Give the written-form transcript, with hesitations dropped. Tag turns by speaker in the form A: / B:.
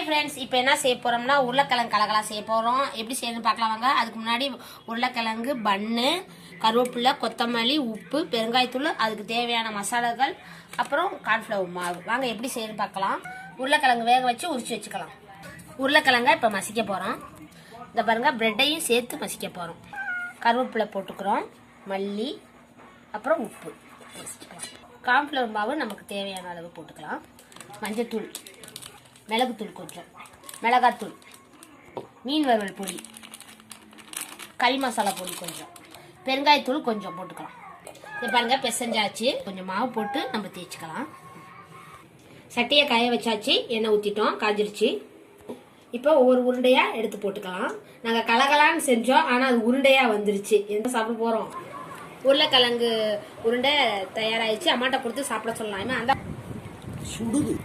A: Hi friends, இப்போ என்ன செய்ய போகிறோம்னா உருளைக்கிழங்கு கலகலா செய்ய போகிறோம். எப்படி செய்யணும்னு பார்க்கலாம் வாங்க. அதுக்கு முன்னாடி உருளைக்கிழங்கு, பன்னு, கருவேப்பிலை, கொத்தமல்லி, உப்பு, பெருங்காயத்தூள், அதுக்கு தேவையான மசாலாக்கள், அப்புறம் கார்ன்ஃப்ளவர் மாவு. வாங்க எப்படி செய்யணும்னு பார்க்கலாம். உருளைக்கிழங்கு வேக வச்சு உரிச்சு வச்சுக்கலாம். உருளைக்கிழங்கை இப்போ மசிக்க போகிறோம். இந்த பாருங்கள், ப்ரெட்டையும் சேர்த்து மசிக்க போகிறோம். கருவேப்பிலை போட்டுக்கிறோம், மல்லி, அப்புறம் உப்பு மசிச்சுக்கலாம். கார்ன்ஃப்ளவர் மாவு நமக்கு தேவையான அளவு போட்டுக்கலாம். மஞ்சத்தூள், மிளகுத்தூள் கொஞ்சம், மிளகாத்தூள், மீன் வறுவல் பொடி, கறி மசாலா பொடி கொஞ்சம், பெருங்காயத்தூள் கொஞ்சம் போட்டுக்கலாம். இது பாருங்க, பிசைஞ்சாச்சு. கொஞ்சம் மாவு போட்டு நம்ம தேய்ச்சிக்கலாம். சட்டியை காய வச்சாச்சு, எண்ணெய் ஊற்றிட்டோம், காஞ்சிருச்சு. இப்போ ஒவ்வொரு உருண்டையாக எடுத்து போட்டுக்கலாம். நாங்கள் கலகலான்னு செஞ்சோம், ஆனால் அது உருண்டையாக வந்துருச்சு. என்ன சாப்பிட போகிறோம்? உருளைக்கிழங்கு உருண்டை தயாராகிடுச்சு. அம்மாட்ட கொடுத்து சாப்பிட சொல்லலாம். அந்த சுடுது